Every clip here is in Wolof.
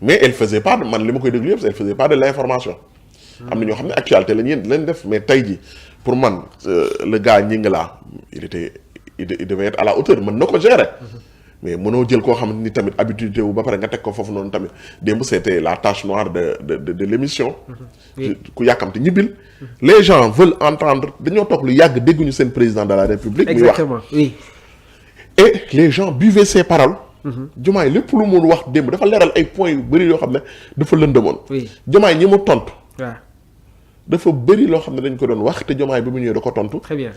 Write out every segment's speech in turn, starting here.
mais elle faisait pas man li ma koy déglu yëpp elle faisait pas de l'information. am na ñoo xam ne actualité la ñuy leen def mais tey ji pour man le gars ñi nga laa il devait être à la hauteur mën na ko gérer. mais mënoo jël koo xam ni tamit habitude wu ba pare nga teg ko foofu noonu tamit démb c'était la tache noire de l'émission. ku yàkkamte ñibbil. les gens veulent entendre dañoo toog lu yàgg dégguñu seen président de la République. exactement oui. et les gens buvaient ses paroles. Diomaye lépp lu mu wax démb dafa leeral ay points yu bëri yoo xam ne dafa lëndëmoon. oui Diomaye ñi mu tontu. waaw. dafa bëri loo xam ne dañ ko doon wax te Diomaye bi mu ñëwee da ko tontu. très bien.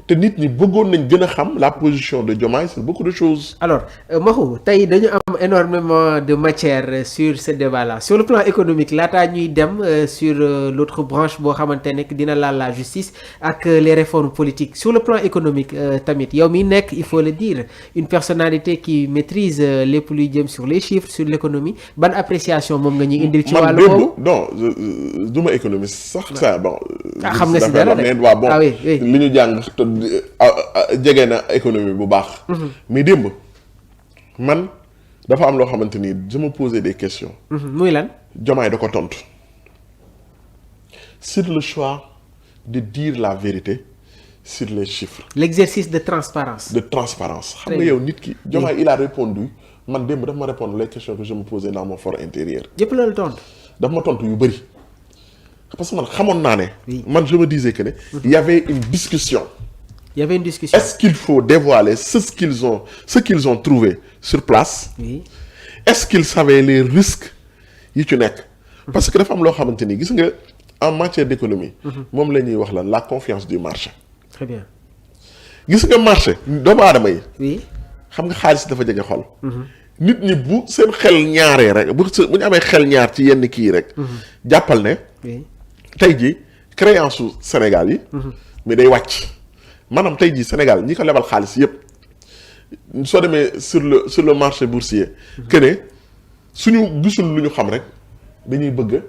te nit ñi bëggoon nañ gën a xam la position de Diomaye sur beaucoup de choses. alors Mahou tey dañu am énormément de matière sur ce débat là sur le plan économique laataa ñuy dem sur l'autre branche boo xamante ne dina laal la justice ak les réformes politiques sur le plan économique tamit yow mi nekk il faut le dire une personnalité qui maîtrise lépp luy jëm sur les chiffres sur l'économie ban appréciation moom nga ñuy indil ci wàllu boobu non du ma économiste sax ça bon. xam nga si dara de waaw bon oui oui. li ñu jàng jege na économie bu baax. mais démb man dafa am loo xamante ni je me posais des questions. muy lan. Diomaye da ko tontu sur le choix de dire la vérité sur les chiffres. l'exercice de transparence. de transparence xam nga yow nit ki Diomaye il a répondu man démb dafa ma répondre les questions que je me posais dans mon fort intérieur. yëpp loolu tontu. dafa ma tontu yu bëri parce que man xamoon naa ne. Oui. man je me disais que ne. il y avait une discussion. il y avait une discussion. Est-ce qu'il faut dévoiler ce qu'ils ont trouvé sur place. oui. Est-ce qu'ils savaient les risques yi ci nekk. parce que dafa am loo xamante ni gis nga en matière d'économie. moom la ñuy wax la confiance du marché. très bien. gis nga marché doomu aadama yi. oui. xam nga xaalis dafa jege xol. nit ñi bu seen xel ñaaree rek bu ñu amee xel ñaar ci yenn kii rek. jàppal ne. oui. tey jii créance su Sénégal yi. mais day wàcc maanaam tey jii Sénégal ñi ko lebal xaalis yépp soo demee sur le marché boursier. que ne suñu gisul lu ñu xam rek dañuy bëgg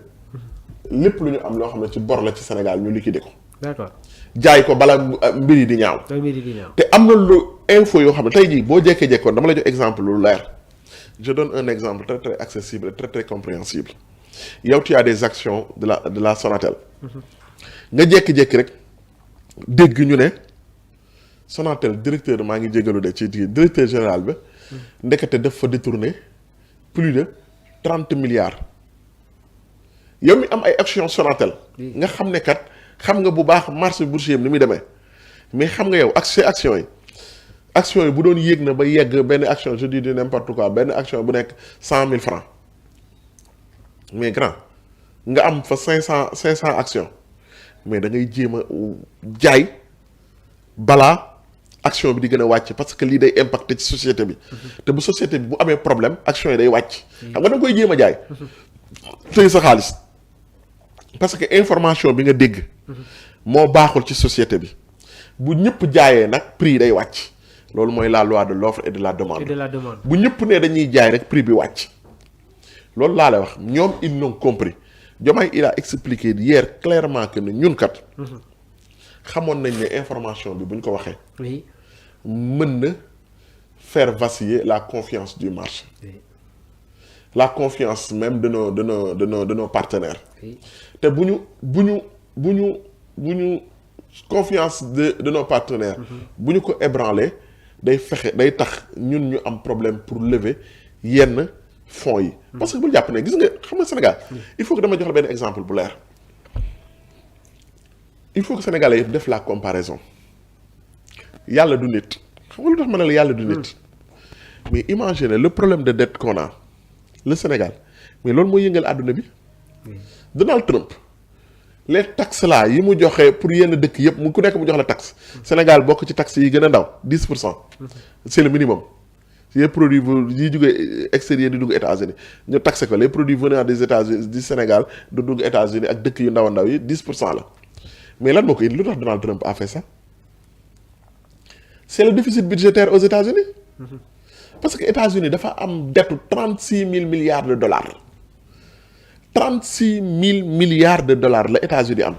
lépp lu ñu am loo xam ne ci bor la ci Sénégal ñu liquider ko. d'accord. jaay ko bala mbir yi di ñaaw. te te am na lu info yoo xam ne tey jii boo jékkee-jékkoon dama la jox exemple lu leer je donne un exemple très très accessible et très très compréhensible yow tu as des actions de la Sonatel. nga jékki-jékki rek dégg ñu ne Sonatel directeur maa ngi jégalu de ci directeur général bi. ndekete daf fa détourner plus de 30 milliards. yow mi am ay actions Sonatel. nga xam ne kat xam nga bu baax marché boursier ni muy demee mais xam nga yow action yi bu doon yéeg na ba yegg benn action je dis de n'importe quoi benn action bu nekk 100 000 francs mais grand nga am fa 500 actions mais da ngay jéem a jaay balaa action bi di gën a wàcc parce que lii day impacter ci société bi. te bu société bi bu amee problème action yi day wàcc. xam nga da nga koy jéem a jaay. tey sa xaalis parce que information bi nga dégg. moo baaxul ci société bi bu ñëpp jaayee nag prix day wàcc loolu mooy la loi de l'offre et de la demande. bu ñëpp ne dañuy jaay rek prix bi wàcc loolu laa lay wax ñoom ils l'ont compris Diomaye il a expliqué hier clairement que ne ñun kat. xamoon nañ ne information bi bu ñu ko waxee. oui. mën na faire vaciller la confiance du marché. oui. la confiance même de nos partenaires. oui. te bu ñu confiance de nos partenaires. bu ñu ko ébranler day tax ñun ñu am problème pour lever yenn fonds yi. parce que bul jàpp ne gis nga xam nga Sénégal. il faut que dama jox la benn exemple bu leer. il faut que Sénégalais yëpp def la comparaison yàlla du nit xam nga lu tax ma ne la yàlla du nit. mais imaginez le problème de dette qu'on a le Sénégal mais loolu mooy yëngal àdduna bi. Donald Trump les taxes là yi mu joxe pour yenn dëkk yëpp mu ku nekk mu jox la taxe. Sénégal bokk ci taxes yi gën a ndaw 10%. c'est le minimum. les produits yi jógee extérieur di dugg États-Unis ñu taxé ko les produits venant des États-Unis du Sénégal du dugg États-Unis ak dëkk yu ndaw a ndaw yi 10% la. mais lan moo ko indi lu tax Donald Trump a fait ça c'est le déficit budgétaire aux États-Unis parce que États-Unis dafa am dettu 36 000 milliards de dollars 36 000 milliards de dollars la États-Unis am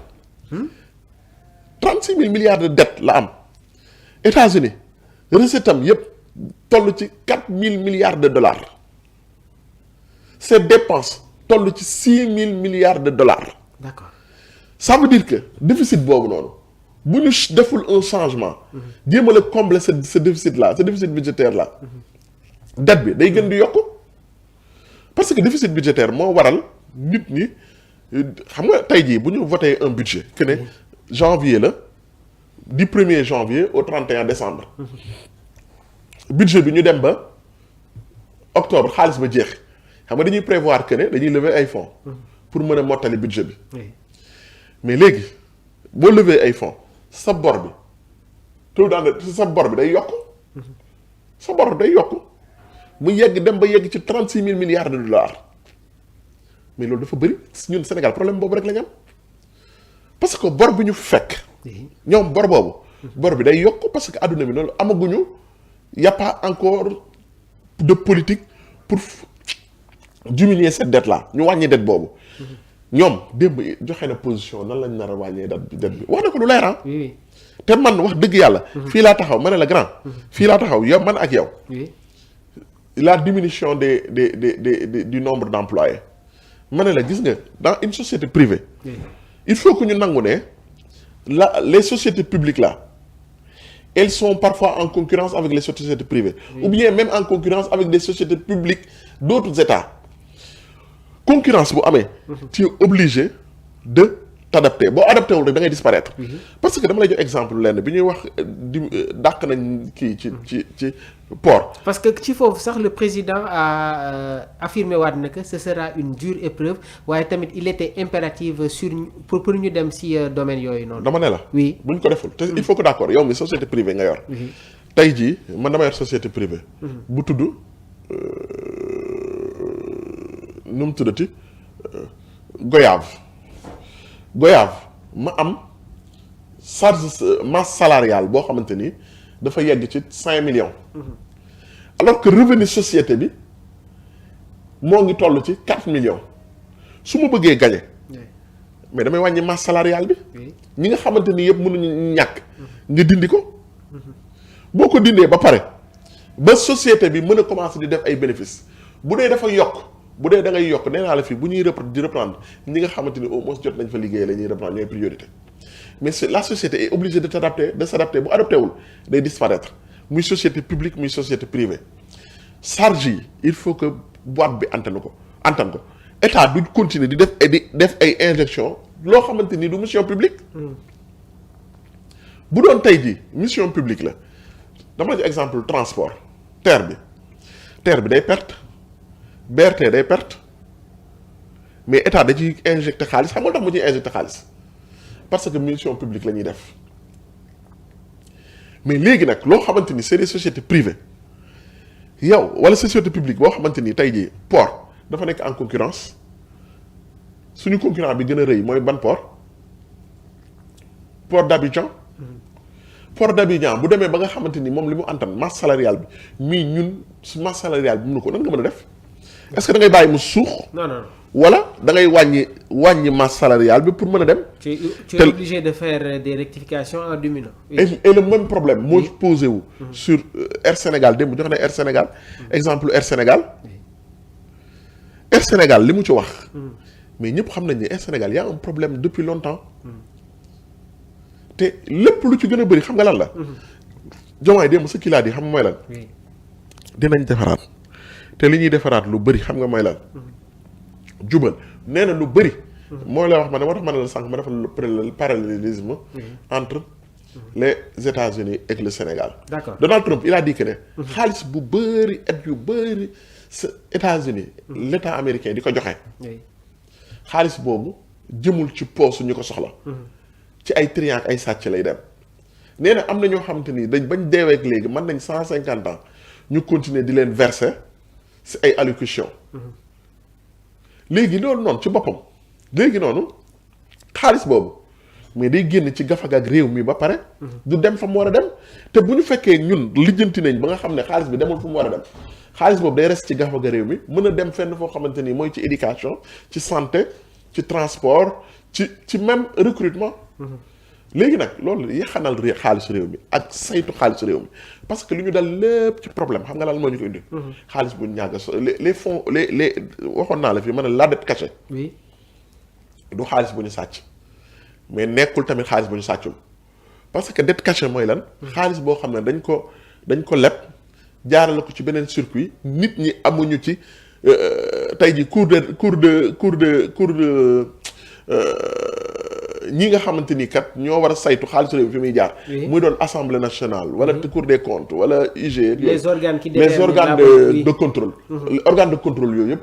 36 000 milliards de dette la am États-Unis recette am yépp toll ci 4 000 milliards de dollars ces dépenses toll ci 6 000 milliards de dollars. D'accord. Ça veut dire que déficit boobu noonu bu ñu deful un changement. jéem a la combler ce déficit là ce déficit budgétaire là. dette bi day gën di yokku parce que déficit budgétaire moo waral nit ñi xam nga tey jii bu ñu voté un budget que ne janvier la du 1er janvier au 31 décembre. budget bi ñu dem ba octobre xaalis ba jeex xam nga dañuy prévoir que ne dañuy lever ay fonds. pour mën a mottali budget bi. mais léegi boo lever ay fonds sa bor bi tout dans sa bor bi day yokk. sa bor day yokk mu yegg dem ba yegg ci 36 000 milliards de dollars mais loolu dafa bëri ñun Sénégal problème boobu rek la ñu am parce que bor bi ñu fekk. ñoom bor boobu. bor bi day yokk parce que adduna bi noonu amaguñu y a pas encore de politique pour diminuer cette dette là ñu wàññi dette boobu. ñoom démb joxe na position nan lañ nar a wàññee dette bi wax na ko lu leer ah. te man wax dëgg yàlla. fii laa taxaw ma ne la grand. fii laa taxaw yow man ak yow. la diminution du nombre d'employés ma ne la gis nga dans une société privée. il faut que ñu nangu ne les sociétés publiques là elles sont parfois en concurrence avec les sociétés privées. ou bien même en concurrence avec des sociétés publiques d'autres États. concurrence bu amee. tu es obligé de t'adapter boo adapté wul rek da ngay disparaître. parce que dama lay jox exemple lenn bi ñuy wax dàq nañ kii ci port. parce que ci foofu sax le président a affirmé waat na que ce sera une dure épreuve waaye tamit il était impératif pour ñu dem si domaine yooyu noonu. dama ne la. oui bu ñu ko deful te il faut que d'accord yow mi société privée nga yor. tey jii man dama yor société privée. bu tudd. nu mu tuddati Goyave ma am masse salariale boo xamante ni dafa yegg ci 5 millions. alors que revenu société bi moo ngi toll ci 4 millions su ma bëggee gagner mais damay wàññi masse salariale bi. ñi nga xamante ni yëpp mënuñu ñàkk. nga dindi ko. boo ko dindee ba pare ba société bi mën a commencer di def ay bénéfices bu dee dafa yokk. bu dee da ngay yokk nee naa la fii bu ñuy reprendre ñi nga xamante ni au moins jot nañ fa liggéey la ñuy reprendre ñooy priorité mais la société est obligée de s'adapter bu adapté wul day disparaître muy société publique muy société privée charge yi il faut que boîte bi antan ko état du continuer di def ay injection loo xamante ni du mission publique. bu doon tey ji mission publique la dama la jox exemple transport terre bi day perte. BRT day perte mais état da ciy injecté xaalis xam nga tax mu ciy injecté xaalis parce que mission publique la ñuy def mais léegi nag loo xamante ni c'est des sociétés privées yow wala société publique boo xamante ni tey jii port dafa nekk en concurrence suñu concurrent bi gën a rëy mooy ban port d'Abidjan. port d'Abidjan bu demee ba nga xamante ni moom li mu antan masse salariale bi mii ñun su masse salariale bi mënu ko nan nga mën a def. est-ce que da ngay bàyyi mu suux. non. wala da ngay wàññi masse salariale bi pour mën a dem. tu es obligé de faire des rectifications en diminuant. et le même problème moo posé wu. sur Air Sénégal démb jox na Air Sénégal. exemple Air Sénégal. Air Sénégal li mu ci wax. mais ñëpp xam nañ ne Air Sénégal y a un problème depuis longtemps. te lépp lu ci gën a bëri xam nga lan la. Diomaye démb ce qu'il a dit xam nga mooy lan. dinañ defaraat. te li ñuy defaraat lu bëri xam nga mooy lan. jubal nee na lu bëri. mooy la wax ma ne moo tax ma ne la sànq ma defal le parallélisme entre les États-Unis et le Sénégal. D'accord. Donald Trump il a dit que ne. xaalis bu bëri et yu bëri sa États-Unis l'État américain di ko joxe. xaalis boobu jëmul ci poos ñu ko soxla. ci ay triant ak ay sàcc lay dem. nee na am na ñoo xamante ni bañ deewee ak léegi mën nañ 150 ans ñu continuer di leen verser ci ay allocution. léegi loolu noonu ci boppam léegi noonu xaalis boobu mais day génn ci gafaga ak réew mi ba pare. du dem fa mu war a dem te bu ñu fekkee ñun lijjanti nañ ba nga xam ne xaalis bi demul fu mu war a dem xaalis boobu day reste ci gafaga réew mi mën a dem fenn foo xamante ni mooy ci éducation ci santé ci transport ci même recrutement. léegi nag loolu yaxanal xaalisu réew mi ak saytu xaalisu réew mi parce que lu ñu dal lépp ci problème xam nga lan moo ñu ko indi. xaalis bu ñàgg les fonds les waxoon naa la fi ma ne la dette cachée. oui. du xaalis bu ñu sàcc mais nekkul tamit xaalis bu ñu sàccul parce que dette cachée mooy lan. xaalis boo xam ne dañ ko leb jaarale ko ci beneen circuit nit ñi amuñu ci tey ji cour de ñi nga xamante ni kat ñoo war a saytu xaalisu réew fi muy jaar. muy doon assemblée nationale. wala cour des comptes wala IG. les organes de contrôle. organes de contrôle yooyu yëpp.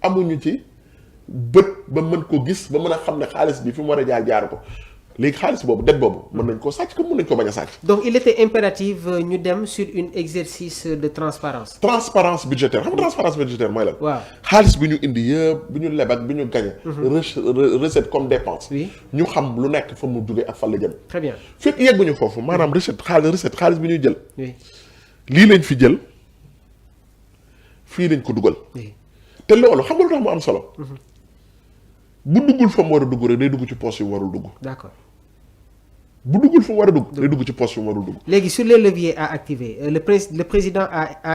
amuñu ci bët ba mën ko gis ba mën a xam ne xaalis bi fi mu war a jaar ko léegi xaalis boobu dette boobu mën nañ koo sàcc comme mën nañ ko bañ a sàcc. donc il était impératif ñu dem sur un exercice de transparence. transparence budgétaire xam nga transparence budgétaire mooy lan. waaw xaalis bi ñu indi yëpp bi ñu leb ak bi ñu gañe. recette comme dépense. oui ñu xam lu nekk fa mu jógee ak fan la jëm. très bien fekk yegguñu foofu maanaam xaalis bi ñuy jël. oui lii lañ fi jël fii lañ ko dugal. te loolu xam nga lu tax mu am solo. bu duggul fa mu war a dugg rek day dugg ci poche yu warul dugg. d'accord. bu duggul fu mu war a dugg day dugg ci poste fu mu warul dugg. léegi sur les leviers à activer le président a